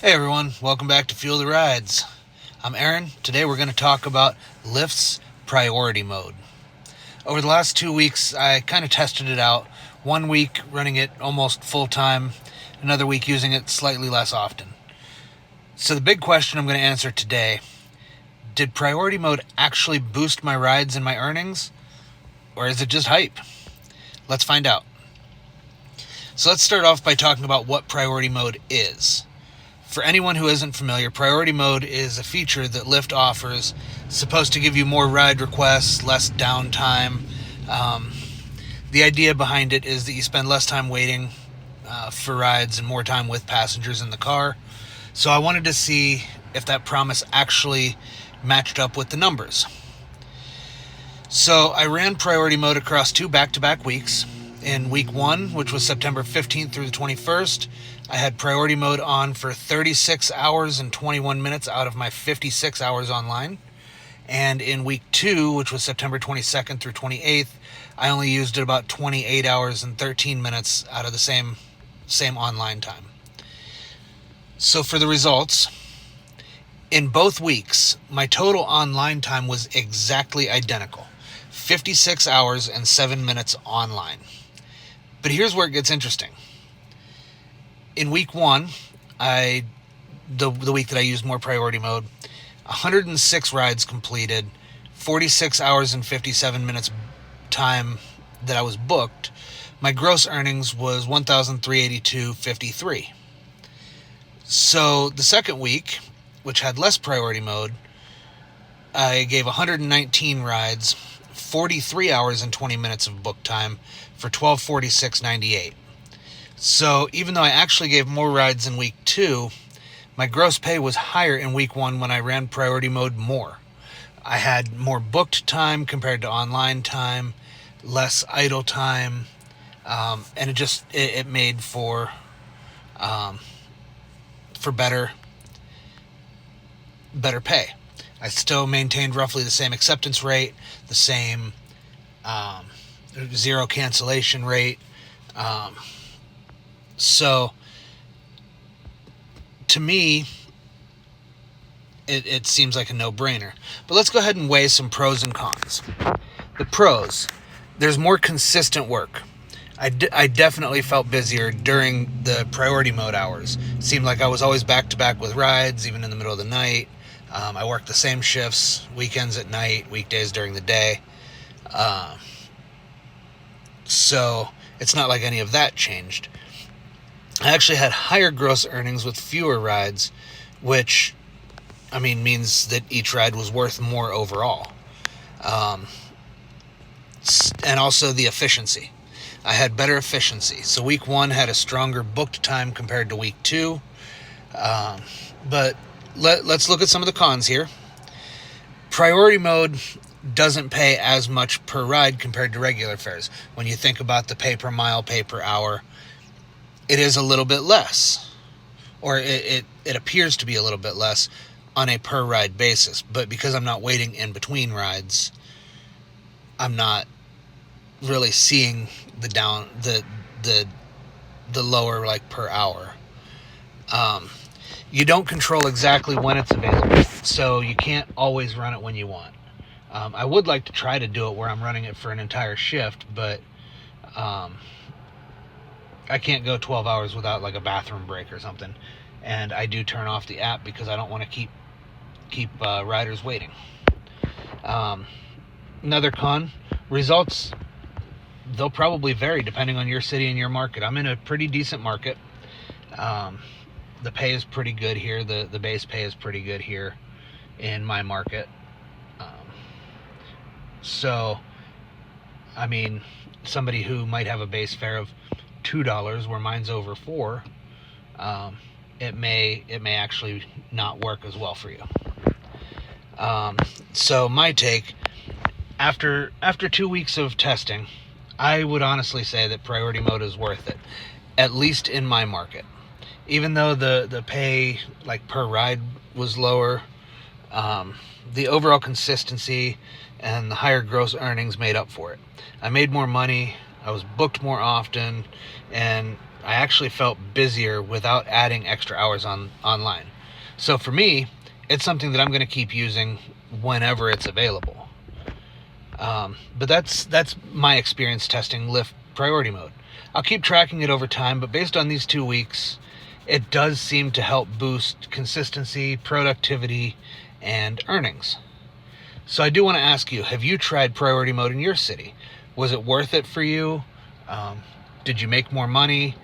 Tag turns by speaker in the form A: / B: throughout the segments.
A: Hey everyone, welcome back to Fuel the Rides. I'm Aaron. Today we're going to talk about Lyft's Priority Mode. Over the last 2 weeks, I kind of tested it out. 1 week running it almost full time, another week using it slightly less often. So the big question I'm going to answer today, did Priority Mode actually boost my rides and my earnings? Or is it just hype? Let's find out. So let's start off by talking about what Priority Mode is. For anyone who isn't familiar, Priority Mode is a feature that Lyft offers. It's supposed to give you more ride requests, less downtime. The idea behind it is that you spend less time waiting for rides and more time with passengers in the car. So I wanted to see if that promise actually matched up with the numbers. So I ran Priority Mode across 2 back-to-back weeks. In week 1, which was September 15th through the 21st, I had Priority Mode on for 36 hours and 21 minutes out of my 56 hours online. And in week 2, which was September 22nd through 28th, I only used it about 28 hours and 13 minutes out of the same online time. So for the results, in both weeks, my total online time was exactly identical. 56 hours and 7 minutes online. But here's where it gets interesting. In week 1, the week that I used more Priority Mode, 106 rides completed, 46 hours and 57 minutes time that I was booked. My gross earnings was $1,382.53. So the second week, which had less Priority Mode, I gave 119 rides, 43 hours and 20 minutes of book time for $1,246.98. So even though I actually gave more rides in week 2, my gross pay was higher in week 1 when I ran Priority Mode more. I had more booked time compared to online time, less idle time, and it made for better pay. I still maintained roughly the same acceptance rate, the same zero cancellation rate. So to me, it seems like a no-brainer. But let's go ahead and weigh some pros and cons. The pros: there's more consistent work. I definitely felt busier during the Priority Mode hours. It seemed like I was always back-to-back with rides, even in the middle of the night. I worked the same shifts, weekends at night, weekdays during the day. So it's not like any of that changed. I actually had higher gross earnings with fewer rides, which, means that each ride was worth more overall. And also the efficiency. I had better efficiency. So week 1 had a stronger booked time compared to week 2. But let's look at some of the cons here. Priority Mode doesn't pay as much per ride compared to regular fares. When you think about the pay per mile, pay per hour, it is a little bit less. Or it appears to be a little bit less on a per ride basis. But because I'm not waiting in between rides, I'm not really seeing the lower per hour. You don't control exactly when it's available, so you can't always run it when you want. I would like to try to do it where I'm running it for an entire shift, but I can't go 12 hours without a bathroom break or something. And I do turn off the app because I don't want to keep riders waiting. Another con: results, they'll probably vary depending on your city and your market. I'm in a pretty decent market. The pay is pretty good here. The base pay is pretty good here in my market. So, somebody who might have a base fare of $2 where mine's over $4, it may actually not work as well for you. So my take, after 2 weeks of testing, I would honestly say that Priority Mode is worth it, at least in my market. Even though the pay per ride was lower, the overall consistency and the higher gross earnings made up for it. I made more money, I was booked more often, and I actually felt busier without adding extra hours online. So for me, it's something that I'm going to keep using whenever it's available. But that's my experience testing Lyft Priority Mode. I'll keep tracking it over time, but based on these 2 weeks, it does seem to help boost consistency, productivity, and earnings. So I do want to ask you, have you tried Priority Mode in your city? Was it worth it for you? Did you make more money?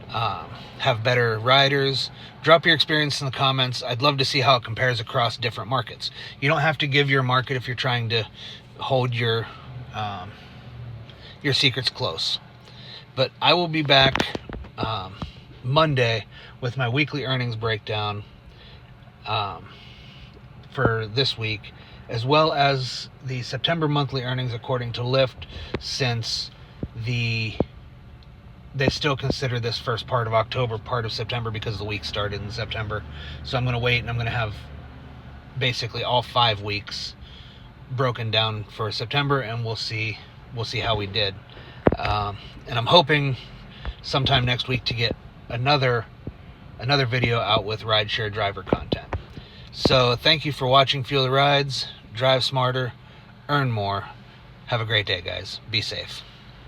A: Have better riders? Drop your experience in the comments. I'd love to see how it compares across different markets. You don't have to give your market if you're trying to hold your secrets close. But I will be back Monday with my weekly earnings breakdown for this week, as well as the September monthly earnings according to Lyft, since they still consider this first part of October part of September because the week started in September. So I'm going to wait, and I'm going to have basically all 5 weeks broken down for September, and we'll see how we did. And I'm hoping sometime next week to get another video out with rideshare driver content. So thank you for watching Fuel the Rides. Drive smarter, earn more. Have a great day, guys. Be safe.